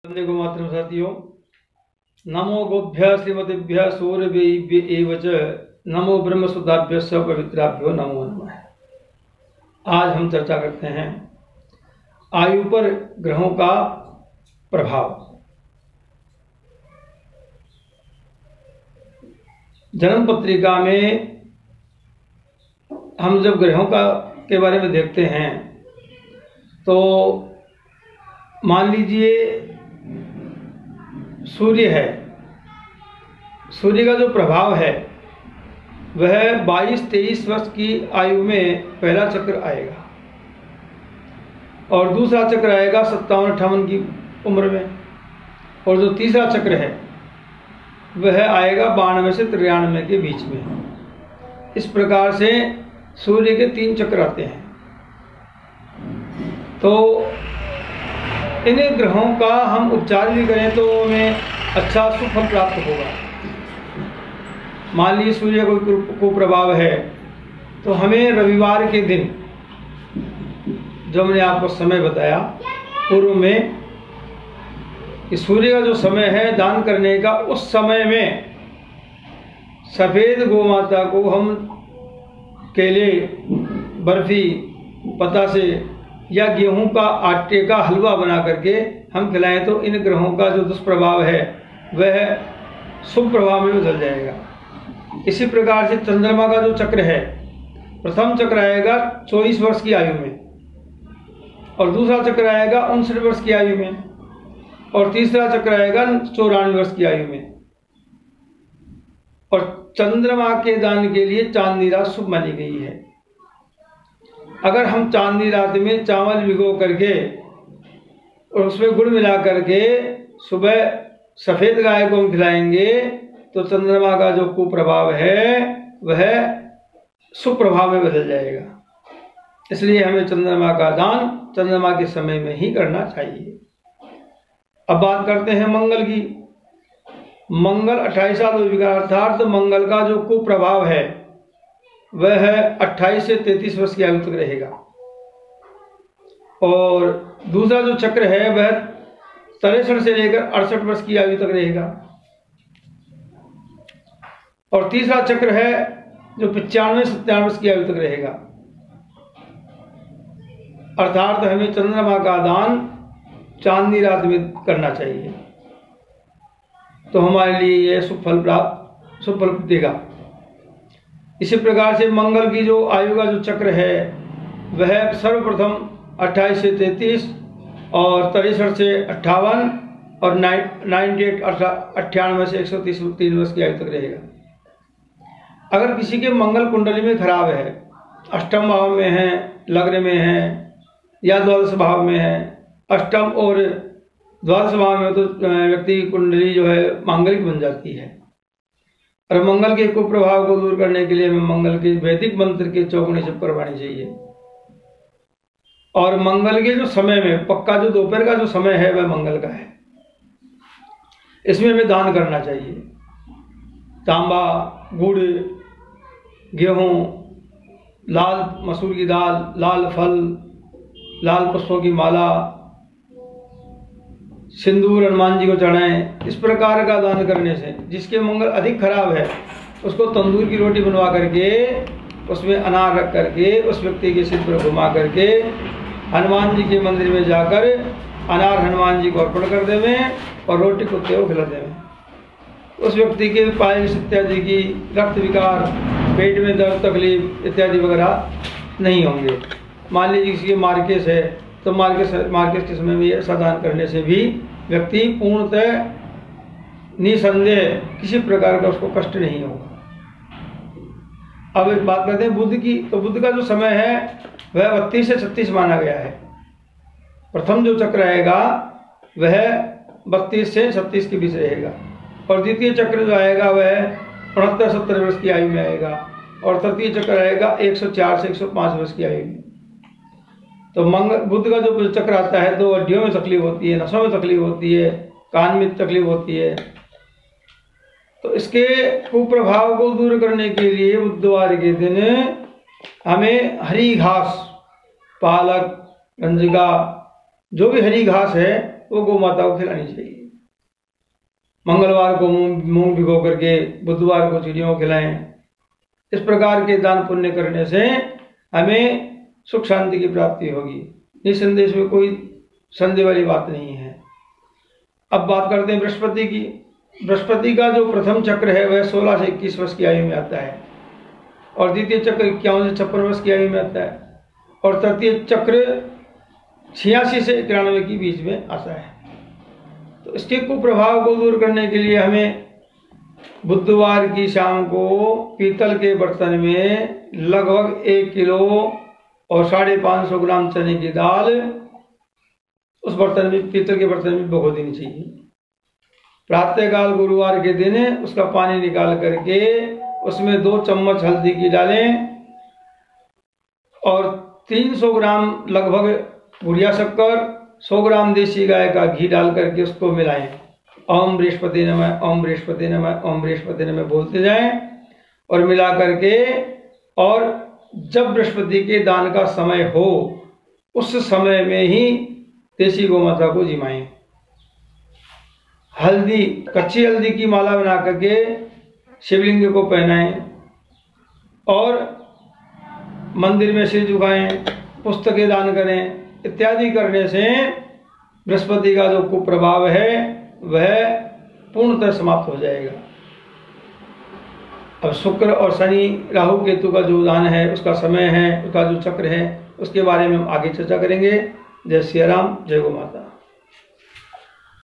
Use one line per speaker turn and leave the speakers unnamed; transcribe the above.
वंदे गोमातरम साथियों, नमो गोभ्य श्रीमतिभ्य सूर्यभ्य एव च नमो ब्रह्मसुताभ्य पवित्राभ्यो नमो नमः। आज हम चर्चा करते हैं आयु पर ग्रहों का प्रभाव। जन्म पत्रिका में हम जब ग्रहों के बारे में देखते हैं तो मान लीजिए सूर्य है, सूर्य का जो प्रभाव है वह 22-23 वर्ष की आयु में पहला चक्र आएगा और दूसरा चक्र आएगा 57-58 की उम्र में, और जो तीसरा चक्र है वह आएगा 92 से 93 के बीच में। इस प्रकार से सूर्य के 3 चक्र आते हैं। तो इन ग्रहों का हम उपचार भी करें तो हमें अच्छा सुफल प्राप्त होगा। मान लीजिए सूर्य को प्रभाव है तो हमें रविवार के दिन, जो मैंने आपको समय बताया पूर्व में कि सूर्य का जो समय है दान करने का, उस समय में सफ़ेद गोमाता को हम केले, बर्फी, बतासे या गेहूं का आटे का हलवा बना करके हम खिलाएं तो इन ग्रहों का जो दुष्प्रभाव है वह शुभ प्रभाव में बदल जाएगा। इसी प्रकार से चंद्रमा का जो चक्र है, प्रथम चक्र आएगा 24 वर्ष की आयु में, और दूसरा चक्र आएगा 59 वर्ष की आयु में, और तीसरा चक्र आएगा 94 वर्ष की आयु में। और चंद्रमा के दान के लिए चांदनी रात शुभ मानी गई है। अगर हम चांदनी रात में चावल भिगो करके और उसमें गुड़ मिला करके सुबह सफ़ेद गाय को हम खिलाएंगे तो चंद्रमा का जो कुप्रभाव है वह शुभ प्रभाव में बदल जाएगा। इसलिए हमें चंद्रमा का दान चंद्रमा के समय में ही करना चाहिए। अब बात करते हैं मंगल की। मंगल 28 साल होगा, अर्थात मंगल का जो कुप्रभाव है वह 28 से 33 वर्ष की आयु तक रहेगा, और दूसरा जो चक्र है वह 63 से लेकर 68 वर्ष की आयु तक रहेगा, और तीसरा चक्र है जो 95-97 वर्ष की आयु तक रहेगा। अर्थात हमें चंद्रमा का दान चांदनी रात में करना चाहिए, तो हमारे लिए यह शुभ फल देगा। इसी प्रकार से मंगल की जो आयु का जो चक्र है वह सर्वप्रथम 28 से 33 और 63 से 58 और 98 से 130 वर्ष की आयु तक रहेगा। अगर किसी के मंगल कुंडली में खराब है, अष्टम भाव में है, लग्न में है या द्वादश भाव में है, अष्टम और द्वादश भाव में तो व्यक्ति की कुंडली जो है मांगलिक बन जाती है। और मंगल के कुप्रभाव को दूर करने के लिए हमें मंगल के वैदिक मंत्र के चौगुने जप करवानी चाहिए। और मंगल के जो समय में पक्का जो दोपहर का जो समय है वह मंगल का है, इसमें हमें दान करना चाहिए। तांबा, गुड़, गेहूं, लाल मसूर की दाल, लाल फल, लाल पुष्पों की माला, सिंदूर हनुमान जी को चढ़ाएं। इस प्रकार का दान करने से जिसके मंगल अधिक खराब है उसको तंदूर की रोटी बनवा करके उसमें अनार रख करके उस व्यक्ति के सिर पर घुमा करके हनुमान जी के मंदिर में जाकर अनार हनुमान जी को अर्पण कर देवें और रोटी कुत्ते को खिला देवें। उस व्यक्ति के पाइल्स इत्यादि की रक्त विकार, पेट में दर्द, तकलीफ इत्यादि वगैरह नहीं होंगे। मान लीजिए किसी के मार्केस है तो मार्केस के समय में ऐसा दान करने से भी व्यक्ति पूर्णतः निसंदेह किसी प्रकार का उसको कष्ट नहीं होगा। अब एक बात करते हैं बुध की। तो बुध का जो समय है वह 32 से 36 माना गया है। प्रथम जो चक्र रहेगा वह 32 से 36 के बीच रहेगा, और द्वितीय चक्र जो आएगा वह 69-70 वर्ष की आयु में आएगा, और तृतीय चक्र आएगा 104 से 105 वर्ष की आयु में। तो बुध का जो चक्र आता है तो हड्डियों में तकलीफ होती है, नसों में तकलीफ होती है, कान में तकलीफ होती है। तो इसके कुप्रभाव को दूर करने के लिए बुधवार के दिन हमें हरी घास, पालक, रंजिका, जो भी हरी घास है वो गौ माता को खिलानी चाहिए। मंगलवार को मूंग भिगो करके बुधवार को चिड़ियों को खिलाएं। इस प्रकार के दान पुण्य करने से हमें सुख शांति की प्राप्ति होगी। निसंदेह में कोई संदेह वाली बात नहीं है। अब बात करते हैं बृहस्पति की। बृहस्पति का जो प्रथम चक्र है वह 16 से 21 वर्ष की आयु में आता है और द्वितीय चक्र 51 से 56 वर्ष की आयु में आता है और तृतीय चक्र 86 से 91 के बीच में आता है। तो इसके कुप्रभाव को दूर करने के लिए हमें बुधवार की शाम को पीतल के बर्तन में लगभग 1 किलो और 550 ग्राम चने की दाल उस बर्तन में, पीतल के बर्तन में भिगो देनी चाहिए। प्रातःकाल गुरुवार के दिन उसका पानी निकाल करके उसमें 2 चम्मच हल्दी की डालें और 300 ग्राम लगभग बुढ़िया शक्कर, 100 ग्राम देसी गाय का घी डाल करके उसको मिलाएं। ओम बृहस्पति नमः, ओम बृहस्पति नमः, ओम बृहस्पति नमः बोलते जाएं और मिला करके, और जब बृहस्पति के दान का समय हो उस समय में ही देसी गौ माता को जिमाएं। हल्दी, कच्ची हल्दी की माला बना करके शिवलिंग को पहनाएं और मंदिर में सिर झुकाएं, पुस्तकें दान करें। इत्यादि करने से बृहस्पति का जो कुप्रभाव है वह पूर्णतः समाप्त हो जाएगा। अब शुक्र और शनि राहु केतु का जो दान है, उसका समय है, उसका जो चक्र है, उसके बारे में हम आगे चर्चा करेंगे। जय सिया राम, जय गौ माता।